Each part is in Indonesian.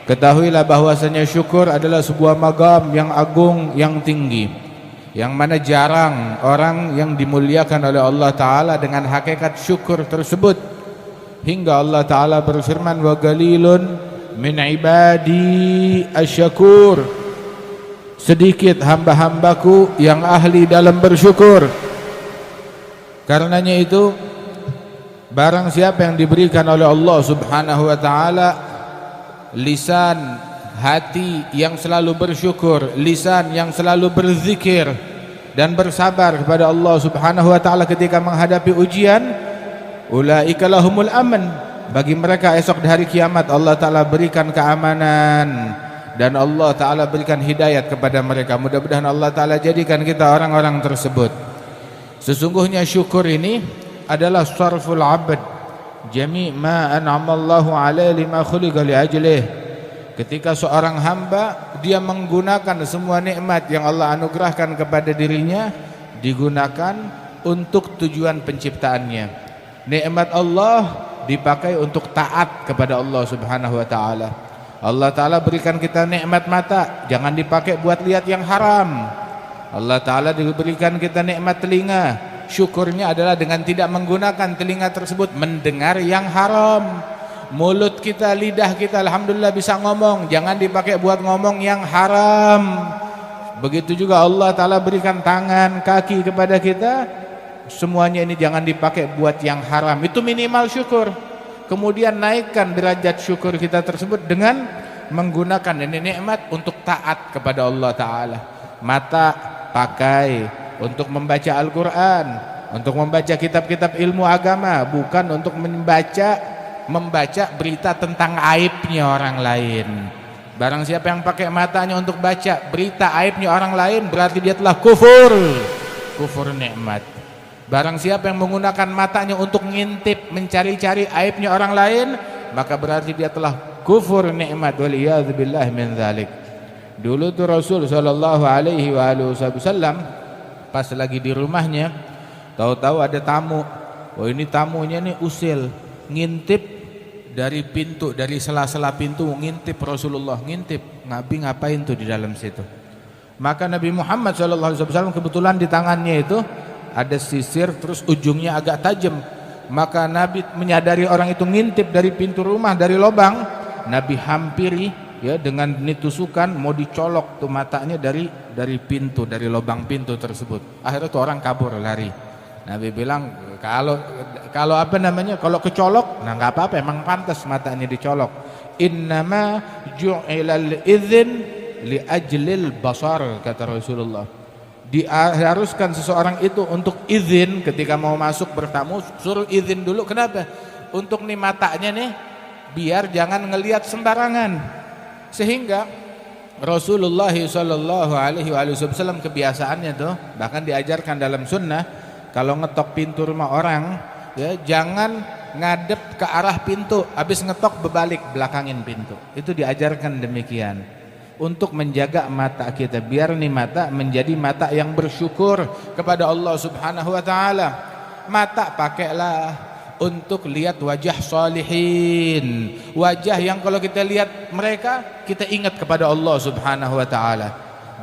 Ketahuilah bahwasanya syukur adalah sebuah maqam yang agung, yang tinggi, yang mana jarang orang yang dimuliakan oleh Allah Ta'ala dengan hakikat syukur tersebut. Hingga Allah Ta'ala berfirman, wa qalilun min ibadi asyakur, sedikit hamba-hambaku yang ahli dalam bersyukur. Karenanya itu, barang siapa yang diberikan oleh Allah Subhanahu wa Ta'ala lisan, hati yang selalu bersyukur, lisan yang selalu berzikir dan bersabar kepada Allah Subhanahu wa Ta'ala ketika menghadapi ujian, ulaika lahumul aman, bagi mereka esok di hari kiamat Allah Ta'ala berikan keamanan dan Allah Ta'ala berikan hidayat kepada mereka. Mudah-mudahan Allah Ta'ala jadikan kita orang-orang tersebut. Sesungguhnya syukur ini adalah sarful abad jami' ma an'amallahu alaihi lima khuliqa li ajlih. Ketika seorang hamba dia menggunakan semua nikmat yang Allah anugerahkan kepada dirinya digunakan untuk tujuan penciptaannya. Nikmat Allah dipakai untuk taat kepada Allah Subhanahu wa Ta'ala. Allah Ta'ala berikan kita nikmat mata, jangan dipakai buat lihat yang haram. Allah Ta'ala diberikan kita nikmat telinga, syukurnya adalah dengan tidak menggunakan telinga tersebut mendengar yang haram. Mulut kita, lidah kita alhamdulillah bisa ngomong, jangan dipakai buat ngomong yang haram. Begitu juga Allah Ta'ala berikan tangan, kaki kepada kita, semuanya ini jangan dipakai buat yang haram. Itu minimal syukur. Kemudian naikkan derajat syukur kita tersebut dengan menggunakan ini nikmat untuk taat kepada Allah Ta'ala. Mata pakai untuk membaca Al-Quran, untuk membaca kitab-kitab ilmu agama, bukan untuk membaca berita tentang aibnya orang lain. Barang siapa yang pakai matanya untuk baca berita aibnya orang lain, berarti dia telah kufur nikmat. Barang siapa yang menggunakan matanya untuk ngintip, mencari-cari aibnya orang lain, maka berarti dia telah kufur nikmat. Waliyadzubillah min dzalik. Dulu tuh Rasul sallallahu alaihi wasallam pas lagi di rumahnya, tahu-tahu ada tamu. Oh, ini tamunya nih usil, ngintip dari pintu, dari sela-sela pintu, ngintip Rasulullah, ngintip. Nabi ngapain tuh di dalam situ? Maka Nabi Muhammad SAW kebetulan di tangannya itu ada sisir, terus ujungnya agak tajam. Maka Nabi menyadari orang itu ngintip dari pintu rumah, dari lubang. Nabi hampiri ya dengan tusukan, mau dicolok tuh matanya dari pintu, dari lubang pintu tersebut. Akhirnya tuh orang kabur, lari. Nabi bilang kalau apa namanya, kalau kecolok, nah nggak apa-apa, emang pantas matanya dicolok. Innama ju'ilal idzin li ajlil basar, kata Rasulullah. Diharuskan seseorang itu untuk izin ketika mau masuk bertamu, suruh izin dulu. Kenapa? Untuk nih matanya nih biar jangan ngelihat sembarangan. Sehingga Rasulullah sallallahu alaihi wasallam kebiasaannya tuh, bahkan diajarkan dalam sunnah, kalau ngetok pintu rumah orang ya jangan ngadep ke arah pintu, habis ngetok berbalik belakangin pintu. Itu diajarkan demikian untuk menjaga mata kita, biar nih mata menjadi mata yang bersyukur kepada Allah Subhanahu wa Ta'ala. Mata pakailah untuk lihat wajah salihin, wajah yang kalau kita lihat mereka kita ingat kepada Allah Subhanahu wa Ta'ala.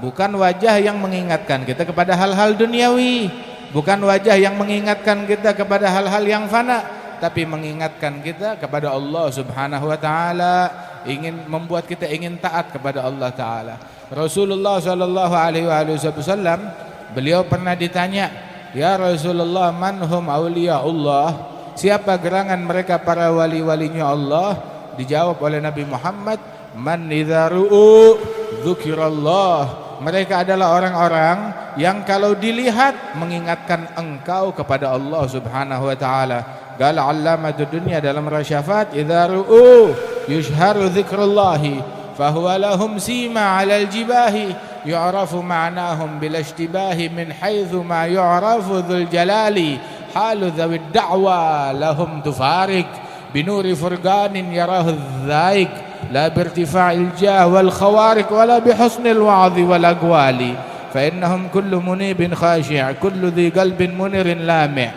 Bukan wajah yang mengingatkan kita kepada hal-hal duniawi, bukan wajah yang mengingatkan kita kepada hal-hal yang fana, tapi mengingatkan kita kepada Allah Subhanahu wa Ta'ala, ingin membuat kita ingin taat kepada Allah Ta'ala. Rasulullah sallallahu alaihi wasallam, beliau pernah ditanya, ya Rasulullah, manhum awliyaullah, siapa gerangan mereka para wali-walinya Allah? Dijawab oleh Nabi Muhammad, man idza ru'u dzukirallah, mereka adalah orang-orang yang kalau dilihat mengingatkan engkau kepada Allah Subhanahu wa Ta'ala. Qala 'allamatud dunya dalam rasyafat, idza ru'u yushharu dzikrullahi fahuwa lahum sima 'alal jibahi yu'rafu ma'nahum bil ishtibahi min haitsu ma yu'rafu dzul jalali halu dzawid da'wa lahum tufarik binuri furqanin yarahu dzaik la birtifa'il jah wal khawarik wala bihusnil wa'dhi wal aqwali fa innahum kullu munibin khashi' kullu dhi qalbin munirin lami'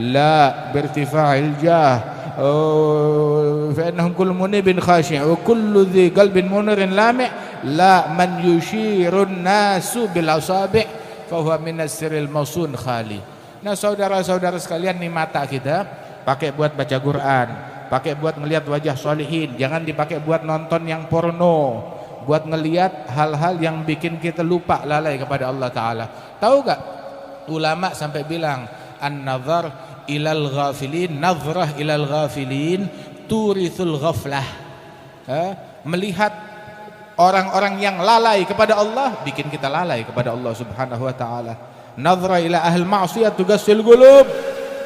la birtifa'il jah fa innahum kullu munibin khashi' wa kullu dhi qalbin munirin lami' la man yushirun nasu bil asabi' fa huwa minas sirril mawsun khali. Nah saudara-saudara sekalian, nih mata kita pakai buat baca Quran, pakai buat ngelihat wajah solihin, jangan dipakai buat nonton yang porno, buat ngelihat hal-hal yang bikin kita lupa lalai kepada Allah Ta'ala. Tahu gak ulama sampai bilang an-nazar ilal ghafilin, nazrah ilal ghafilin turithul ghaflah. Melihat orang-orang yang lalai kepada Allah bikin kita lalai kepada Allah Subhanahu wa Ta'ala. Nazra ila ahl ma'siyat tugassil qulub,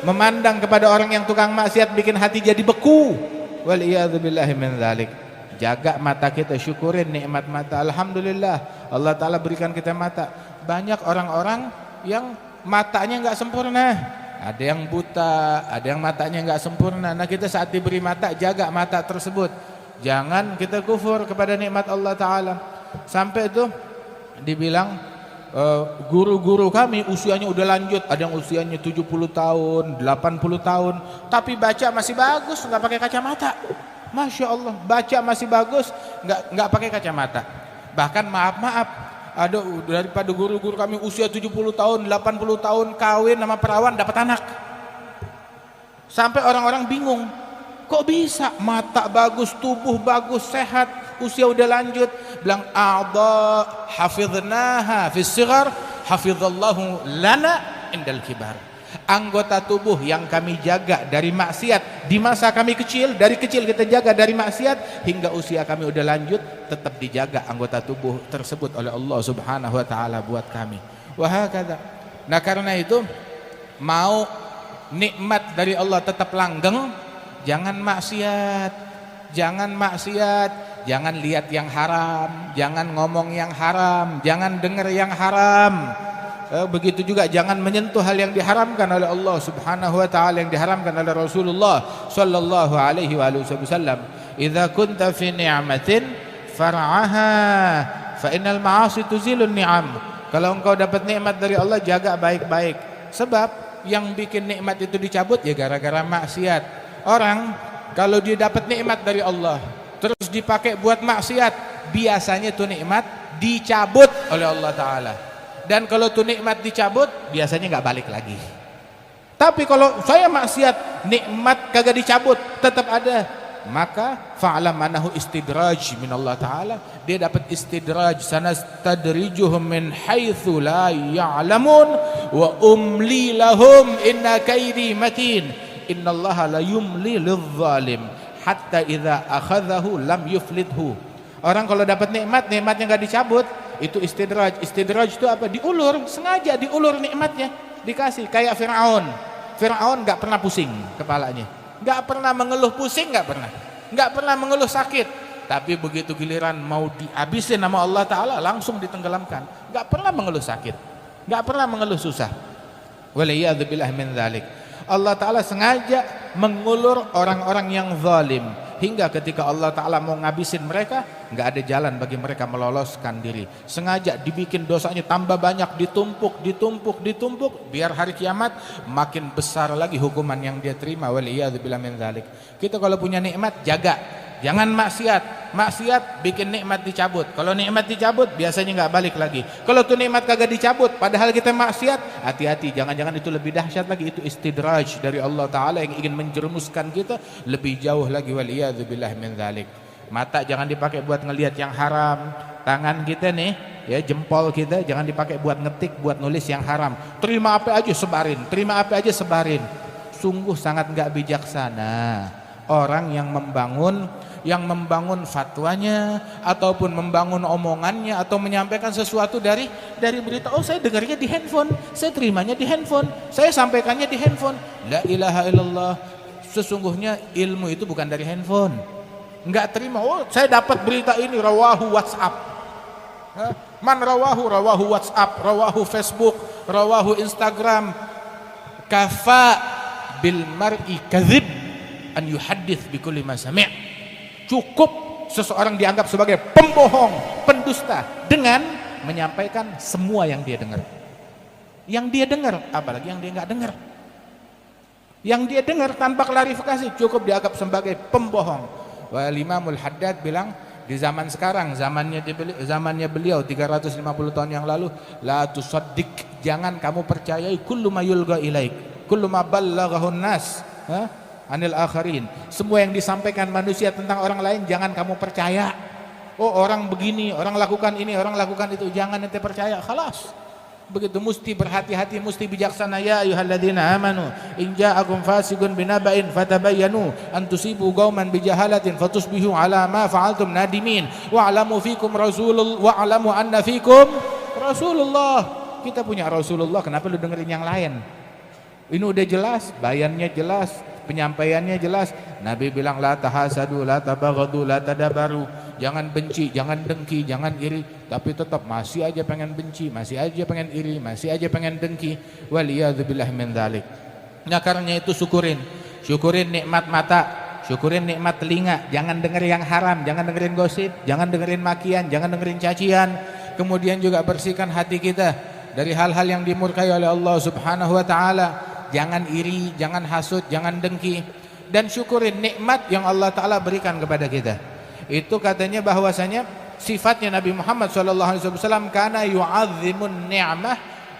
memandang kepada orang yang tukang maksiat bikin hati jadi beku. Wal iyadzu billahi min dzalik. Jaga mata kita, syukurin nikmat mata. Alhamdulillah Allah Ta'ala berikan kita mata. Banyak orang-orang yang matanya enggak sempurna, ada yang buta, ada yang matanya enggak sempurna. Nah kita saat diberi mata, jaga mata tersebut, jangan kita kufur kepada nikmat Allah Ta'ala. Sampai itu dibilang guru-guru kami usianya udah lanjut, ada yang usianya 70 tahun, 80 tahun, tapi baca masih bagus, nggak pakai kacamata. Masya Allah, baca masih bagus, nggak pakai kacamata. Bahkan maaf, ada daripada guru-guru kami usia 70 tahun, 80 tahun kawin sama perawan dapat anak. Sampai orang-orang bingung, kok bisa mata bagus, tubuh bagus, sehat, usia udah lanjut. Bilang a'dha hafidnaha fis sighar hafizallahu lana indal kibar. Anggota tubuh yang kami jaga dari maksiat di masa kami kecil, dari kecil kita jaga dari maksiat hingga usia kami udah lanjut, tetap dijaga anggota tubuh tersebut oleh Allah Subhanahu wa Ta'ala buat kami. Wahakadha. Nah karena itu, mau nikmat dari Allah tetap langgeng, jangan maksiat, jangan lihat yang haram, jangan ngomong yang haram, jangan dengar yang haram. Begitu juga jangan menyentuh hal yang diharamkan oleh Allah Subhanahu wa Ta'ala, yang diharamkan oleh Rasulullah sallallahu alaihi wasallam. Idza kunta fi ni'matin far'aha fa innal ma'asi tuzilun ni'am. Kalau engkau dapat nikmat dari Allah, jaga baik-baik. Sebab yang bikin nikmat itu dicabut ya gara-gara maksiat. Orang kalau dia dapat nikmat dari Allah terus dipakai buat maksiat, biasanya tuh nikmat dicabut oleh Allah Ta'ala. Dan kalau tuh nikmat dicabut, biasanya nggak balik lagi. Tapi kalau saya maksiat, nikmat kagak dicabut, tetap ada, maka fa'lam annahu istidraj min Allah Ta'ala. Dia dapat istidraj, sanastadrijuhum min haitsu la ya'lamun wa umli lahum inna kaidi matin. Innallaha la yumli lidh-dhalim hatta idza akhadhahu lam yuflidhu. Orang kalau dapat nikmatnya enggak dicabut, itu istidraj. Istidraj itu apa? Diulur, sengaja diulur nikmatnya, dikasih. Kayak Firaun enggak pernah pusing kepalanya, enggak pernah mengeluh pusing, enggak pernah mengeluh sakit. Tapi begitu giliran mau dihabisin sama Allah Ta'ala, langsung ditenggelamkan. Enggak pernah mengeluh sakit, enggak pernah mengeluh susah. Waliyadzubillah min dzalik. Allah Ta'ala sengaja mengulur orang-orang yang zalim, hingga ketika Allah Ta'ala mau ngabisin mereka, nggak ada jalan bagi mereka meloloskan diri. Sengaja dibikin dosanya tambah banyak, ditumpuk, biar hari kiamat makin besar lagi hukuman yang dia terima. Waliyadzubillah min dzalik. Kita kalau punya nikmat, jaga, jangan maksiat bikin nikmat dicabut. Kalau nikmat dicabut, biasanya nggak balik lagi. Kalau tuh nikmat kagak dicabut, padahal kita maksiat, hati-hati, jangan-jangan itu lebih dahsyat lagi. Itu istidraj dari Allah Ta'ala yang ingin menjerumuskan kita lebih jauh lagi. Waliyadzubillah min dzalik. Mata jangan dipakai buat ngelihat yang haram. Tangan kita nih, ya jempol kita jangan dipakai buat ngetik, buat nulis yang haram. Terima apa aja sebarin. Sungguh sangat nggak bijaksana orang yang membangun fatwanya ataupun membangun omongannya atau menyampaikan sesuatu dari berita. Oh, saya dengarnya di handphone, saya terimanya di handphone, saya sampaikannya di handphone. La ilaha illallah. Sesungguhnya ilmu itu bukan dari handphone. Enggak terima. Oh, saya dapat berita ini rawahu WhatsApp. Man rawahu WhatsApp, rawahu Facebook, rawahu Instagram. Kafa bil mar'i kadzib an yuhaddits bi kulli ma sami'. Cukup seseorang dianggap sebagai pembohong, pendusta dengan menyampaikan semua yang dia dengar. Yang dia dengar, apalagi yang dia nggak dengar. Yang dia dengar tanpa klarifikasi cukup dianggap sebagai pembohong. Wal Imamul Haddad bilang di zaman sekarang, zamannya beliau 350 tahun yang lalu, la tusaddiq, jangan kamu percayai kullu ma yulga ilaik, kullu ma ballaghahun nas, anil akharin. Semua yang disampaikan manusia tentang orang lain jangan kamu percaya. Oh, orang begini, orang lakukan ini, orang lakukan itu, jangan ente percaya. Khalas. Begitu, mesti berhati-hati, mesti bijaksana. Ya ayyuhalladzina amanu in ja'akum fasiqun binaba'in fatabayyanu an tusibu qauman bijahalatin fatusbihu ala ma fa'altum nadimin wa'lamu fikum rasulullah wa'lamu anna fikum rasulullah. Kita punya Rasulullah, kenapa lu dengerin yang lain? Ini udah jelas, bayannya jelas, penyampaiannya jelas. Nabi bilang la tahasadu, la tabaghadu, la tadabaru. Jangan benci, jangan dengki, jangan iri. Tapi tetap masih aja pengen benci, masih aja pengen iri, masih aja pengen dengki. Waliyadzubillah min dzalik. Nah, karena itu syukurin nikmat mata, syukurin nikmat telinga. Jangan denger yang haram, jangan dengerin gosip, jangan dengerin makian, jangan dengerin cacian. Kemudian juga bersihkan hati kita dari hal-hal yang dimurkai oleh Allah Subhanahu wa taala. Jangan iri, jangan hasud, jangan dengki. Dan syukurin nikmat yang Allah taala berikan kepada kita. Itu katanya bahwasanya sifatnya Nabi Muhammad SAW kana yu'azzimun ni'mah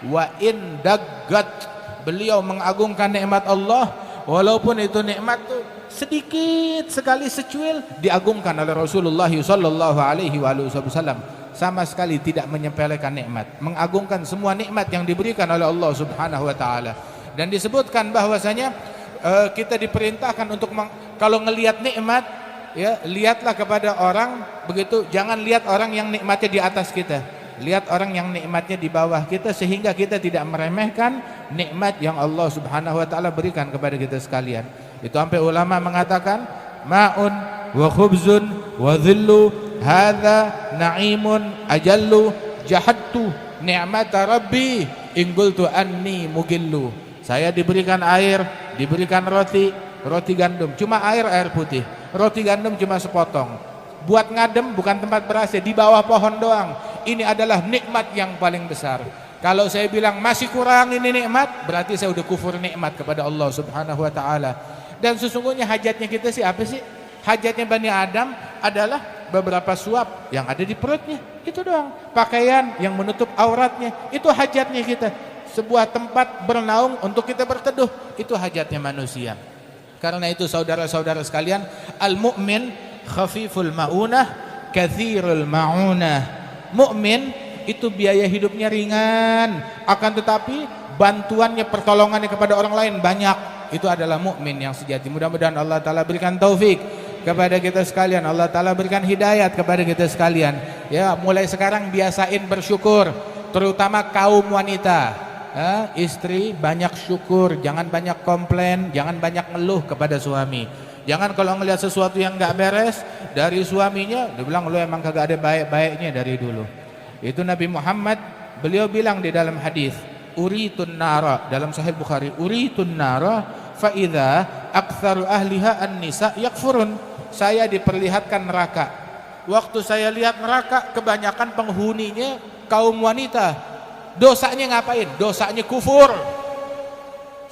wa in daggat. Beliau mengagungkan nikmat Allah walaupun itu nikmat tuh sedikit sekali, secuil, diagungkan oleh Rasulullah SAW. Sama sekali tidak menyepelekan nikmat, mengagungkan semua nikmat yang diberikan oleh Allah Subhanahu wa taala. Dan disebutkan bahwasanya kita diperintahkan untuk kalau ngelihat nikmat, ya, lihatlah kepada orang begitu, jangan lihat orang yang nikmatnya di atas kita, lihat orang yang nikmatnya di bawah kita, sehingga kita tidak meremehkan nikmat yang Allah Subhanahu wa taala berikan kepada kita sekalian. Itu sampai ulama mengatakan ma'un wa khubzun wa dhillu hadza na'imun ajallu jahadtu ni'mata rabbi in qultu anni mugillu. Saya diberikan air, diberikan roti gandum, cuma air putih. Roti gandum cuma sepotong. Buat ngadem bukan tempat berasnya, di bawah pohon doang. Ini adalah nikmat yang paling besar. Kalau saya bilang masih kurang ini nikmat, berarti saya udah kufur nikmat kepada Allah Subhanahu wa taala. Dan sesungguhnya hajatnya kita sih apa sih? Hajatnya Bani Adam adalah beberapa suap yang ada di perutnya, itu doang. Pakaian yang menutup auratnya, itu hajatnya kita. Sebuah tempat bernaung untuk kita berteduh, itu hajatnya manusia. Karena itu saudara-saudara sekalian, al-mu'min khafiful ma'unah kathirul ma'unah. Mukmin itu biaya hidupnya ringan, akan tetapi bantuannya, pertolongannya kepada orang lain banyak. Itu adalah mukmin yang sejati. Mudah-mudahan Allah taala berikan taufik kepada kita sekalian, Allah taala berikan hidayat kepada kita sekalian. Ya, mulai sekarang biasain bersyukur, terutama kaum wanita. Istri banyak syukur, jangan banyak komplain, jangan banyak ngeluh kepada suami. Jangan kalau ngelihat sesuatu yang nggak beres dari suaminya, dia bilang lu emang kagak ada baik-baiknya dari dulu. Itu Nabi Muhammad, beliau bilang di dalam hadis, uritun nara, dalam Sahih Bukhari, uritun nara fa idza aktsaru ahliha an-nisa yakfurun. Saya diperlihatkan neraka. Waktu saya lihat neraka, kebanyakan penghuninya kaum wanita. Dosanya ngapain? Dosanya kufur.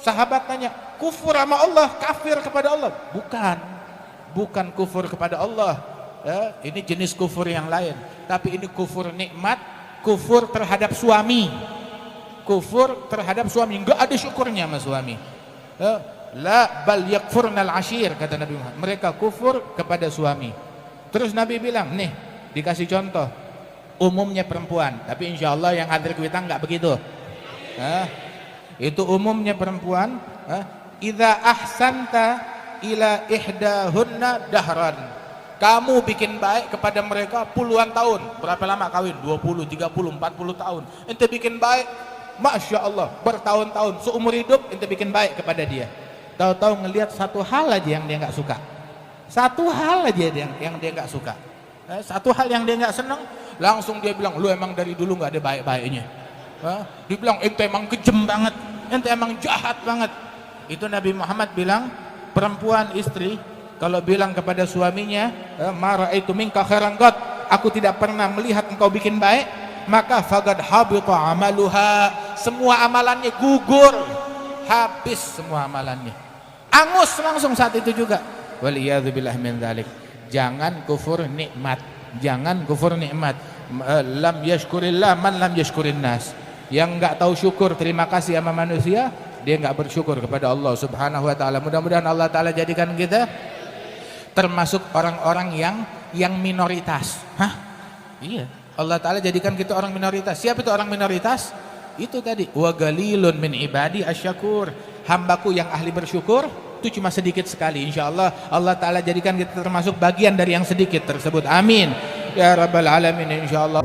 Sahabat tanya, kufur sama Allah, kafir kepada Allah? Bukan kufur kepada Allah. Ini jenis kufur yang lain. Tapi ini kufur nikmat, kufur terhadap suami. Kufur terhadap suami, enggak ada syukurnya sama suami. La bal yakfurnal ashir, kata Nabi Muhammad. Mereka kufur kepada suami. Terus Nabi bilang, nih dikasih contoh. Umumnya perempuan, tapi insya Allah yang hadir kuitang nggak begitu. Itu umumnya perempuan. Idza ahsanta ila ihdahunna dahran. Kamu bikin baik kepada mereka puluhan tahun. Berapa lama kawin? 20, 30, 40 tahun. Ente bikin baik, masya Allah, bertahun-tahun, seumur hidup ente bikin baik kepada dia. Tahu-tahu ngelihat satu hal aja yang dia nggak suka. Satu hal aja yang dia nggak suka. Satu hal yang dia nggak senang, langsung dia bilang, lu emang dari dulu nggak ada baik-baiknya. Dibilang ente emang kejem banget, ente emang jahat banget. Itu Nabi Muhammad bilang, perempuan istri kalau bilang kepada suaminya, ma raaitu minka khairan qat, aku tidak pernah melihat engkau bikin baik maka faqad habita amaluha, semua amalannya gugur, habis semua amalannya, angus langsung saat itu juga. Waliyadzubillah min dzalik. Jangan kufur nikmat, jangan kufur nikmat. Lam yashkurillah man lam yashkurin nas. Yang enggak tahu syukur terima kasih sama manusia, dia enggak bersyukur kepada Allah Subhanahu wa taala. Mudah-mudahan Allah taala jadikan kita termasuk orang-orang yang minoritas. Hah? Iya, Allah taala jadikan kita orang minoritas. Siapa itu orang minoritas? Itu tadi, wa galilun min ibadi asyakur. Hambaku yang ahli bersyukur itu cuma sedikit sekali. Insyaallah Allah taala jadikan kita termasuk bagian dari yang sedikit tersebut. Amin ya rabbal alamin insyaallah.